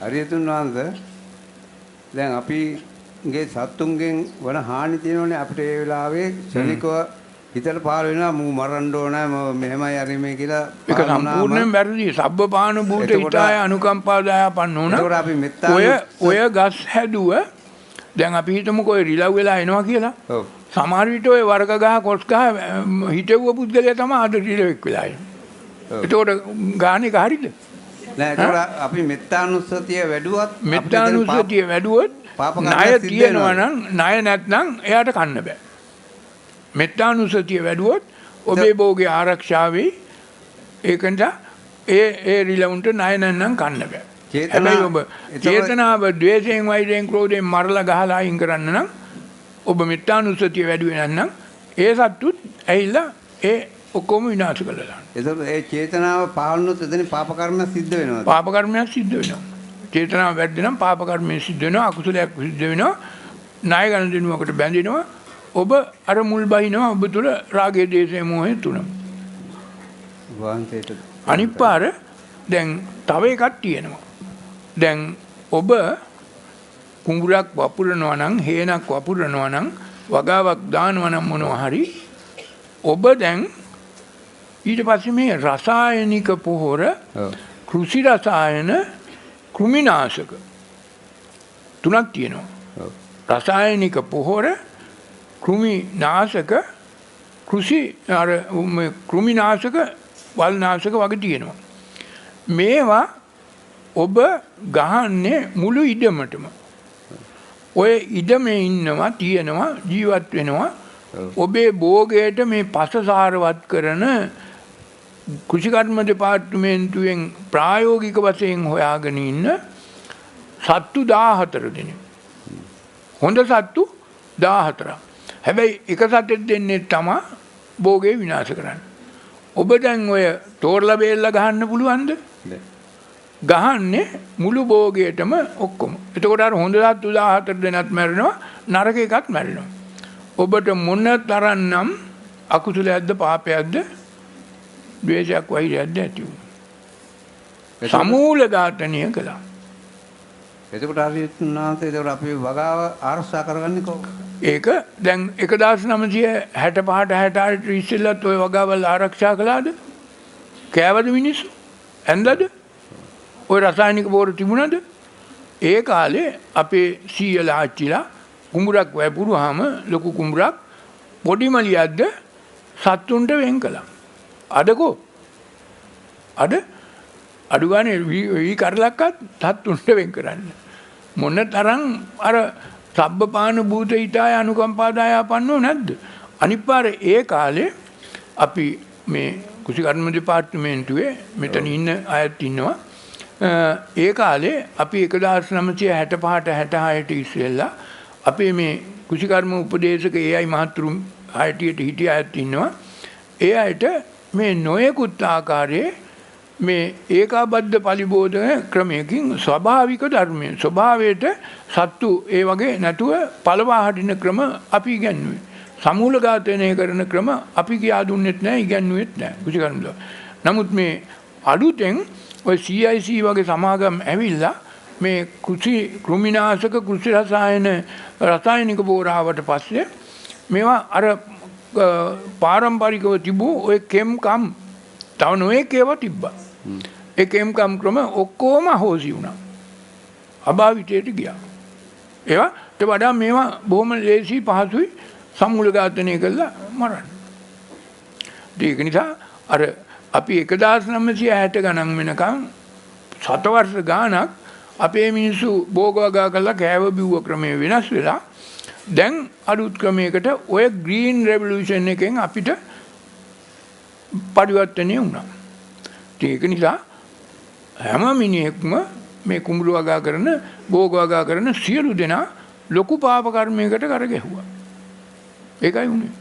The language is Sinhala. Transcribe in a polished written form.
හරියටම නාන්ද දැන් අපිගේ සත්තුන්ගෙන් වන හානි තියෙනවනේ අපිට ඒ වෙලාවේ ශනිකව හිතට පහළ වෙනවා මූ මරන්න ඕන මෙහෙමයි හරි මේ කියලා ඒක සම්පූර්ණයෙන් වැරදි. සබ්බපාන භූත හිතාය අනුකම්පාදාය පන්නෝන. ඒකට අපි මෙත්තා ඔය ගස් හැදුව දැන් අපි හිතමුකෝ ඔය රිලව් වෙලා එනවා කියලා. ඔව්. සමහර විට ඔය වර්ග ගහ කොස් ගහ හිටවුව පුද්ගලයා තමයි අද රිලෙක් වෙලා ඉන්නේ. ඒතකොට ගානේ හරියද? නෑ ඒකට අපි මෙත්තානුස්සතිය වැඩුවත් මෙත්තානුස්සතිය වැඩුවොත් ණය තියෙනවා නම් ණය නැත්නම් එයාට කන්න බෑ. මෙත්තානුස්සතිය වැඩුවොත් ඔබේ භෝගේ ආරක්ෂාවේ ඒකට ඒ රිලවුන්ට ණය නැත්නම් කන්න බෑ. හැබැයි ඔබ චේතනාව ද්වේෂයෙන් වෛරයෙන් ක්‍රෝධයෙන් මරලා ගහලා අයින් කරන්න නම් ඔබ මෙත්තානුස්සතිය වැඩුවේ නැත්නම් ඒ සත්තුත් ඇහිලා ඒ ඔක්කොම විනාශ කළා දාන්න. ඒතකොට ඒ චේතනාව පාලනොත් එතන පාප කර්මයක් සිද්ධ වෙනවා. පාප කර්මයක් සිද්ධ වෙනවා. චේතනාව වැඩි නම් පාප කර්මයක් සිද්ධ වෙනවා, අකුසලයක් සිද්ධ වෙනවා, ණය ගන්න දෙනුවකට බැඳෙනවා. ඔබ අර මුල් බහිනවා ඔබ තුල රාගයේ දේශයේ මොහේ තුනම. වහන්සේට අනිත් පාර දැන් තව එකක් තියෙනවා. දැන් ඔබ කුඹුරක් වපුරනවා නම් හේනක් වපුරනවා නම් වගාවක් දානවා නම් මොනවා හරි ඔබ දැන් ඊට පස්සේ මේ රසායනික පොහොර කෘෂි රසායන කෘමිනාශක තුනක් තියෙනවා. රසායනික පොහොර කෘමිනාශක කෘෂි අර කෘමිනාශක වල්නාශක වගේ තියෙනවා. මේවා ඔබ ගහන්නේ මුළු ඉඩමටම. ඔය ඉඩමේ ඉන්නවා තියෙනවා ජීවත් වෙනවා. ඔබේ භෝගයට මේ පසසාරවත් කරන කෘෂිකර්ම දෙපාර්තමේන්තුවෙන් ප්‍රායෝගික වශයෙන් හොයාගෙන ඉන්න සත්තු 14 දෙනෙක්. හොඳ සත්තු 14ක්. හැබැයි එක සතෙක් දෙන්නේ තමයි භෝගේ විනාශ කරන්නේ. ඔබ දැන් ඔය තෝරලා බේරලා ගහන්න පුළුවන්ද? ගහන්නේ මුළු භෝගයටම ඔක්කොම. එතකොට අර හොඳ සත්තු 14 දෙනාත් මැරෙනවා, නරක එකත් මැරෙනවා. ඔබට මොන තරම්නම් අකුසලයක්ද පාපයක්ද ද්වේෂයක් වෛරයක්ද ඇති වුණා. සමූල ඝාතනය කළා. එතකොට හරියටම ඒතකොට අපි වගාව ආරක්ෂා කරගන්නේ කොහොමද? ඒක දැන් 1965ට 68ට ඉස්සෙල්ලත් ওই වගාවල් ආරක්ෂා කළාද? කෑවද මිනිස්සු? ඇන්දද? ওই රසායනික බෝර තිබුණාද? ඒ කාලේ අපේ සීයලා ආච්චිලා කුඹුරක් වැපුරුවාම ලොකු කුඹුරක් පොඩි මලියක්ද සත්තුන්ට වෙන් කළා. අදකෝ අද අඩු ගානේ වී කරලක්වත් සත්තුන්ට වෙන් කරන්න. මොන තරම් අර සබ්බපාන භූත හිතාය අනුකම්පාදාය පන්නෝ නැද්ද? අනිත් පාර ඒ කාලේ අපි මේ කුෂිකර්ම දෙපාර්තමේන්තුවේ මෙතන ඉන්න අයත් ඉන්නවා. ඒ කාලේ අපි 1965ට 66ට ඉස්සෙල්ලා අපේ මේ කුෂිකර්ම උපදේශක ඒයි මහතුරු හයටියට හිටිය අයත් ඉන්නවා. ඒ අයට මේ නොයෙකුත් ආකාරයේ මේ ඒකාබද්ධ පරිබෝධ ක්‍රමයකින් ස්වභාවික ධර්මයෙන් ස්වභාවයට සත්තු ඒ වගේ නැතුව පළවා හරින ක්‍රම අපි ඉගන්වුවේ. සමූල ඝාතනය කරන ක්‍රම අපි කියා දුන්නෙත් නැහැ, ඉගන්වුවෙත් නැහැ කුෂිකර්මද. නමුත් මේ අලුතෙන් ඔය CIC වගේ සමාගම් ඇවිල්ලා මේ කෘමිනාශක කෘෂි රසායනික බෝරාවට පස්සේ මේවා අර පාරම්පරිකව තිබූ ඔය කෙම්කම් තව නොයෙක් ඒවා තිබ්බා. ඒ කෙම්කම් ක්‍රම ඔක්කොම අහෝසි වුණා. අභාවිතයට ගියා. ඒවාට වඩා මේවා බොහොම ලේසි පහසුයි සමූල ඝාතනය කළා මරන්න. ඒක නිසා අර අපි 1960 ගණන් වෙනකන් සතවර්ෂ ගානක් අපේ මිනිස්සු භෝග වගා කරලා කෑව බිව්ව ක්‍රමය වෙනස් වෙලා දැන් අලුත් ක්‍රමයකට ඔය ග්‍රීන් රෙවොලූෂන් එකෙන් අපිට පරිවර්තනය වුණා. ඒක නිසා හැම මිනිහෙක්ම මේ කුඹුරු වගා කරන භෝග වගා කරන සියලු දෙනා ලොකු පාප කර්මයකට කර ගැහුවා. ඒකයි උනේ.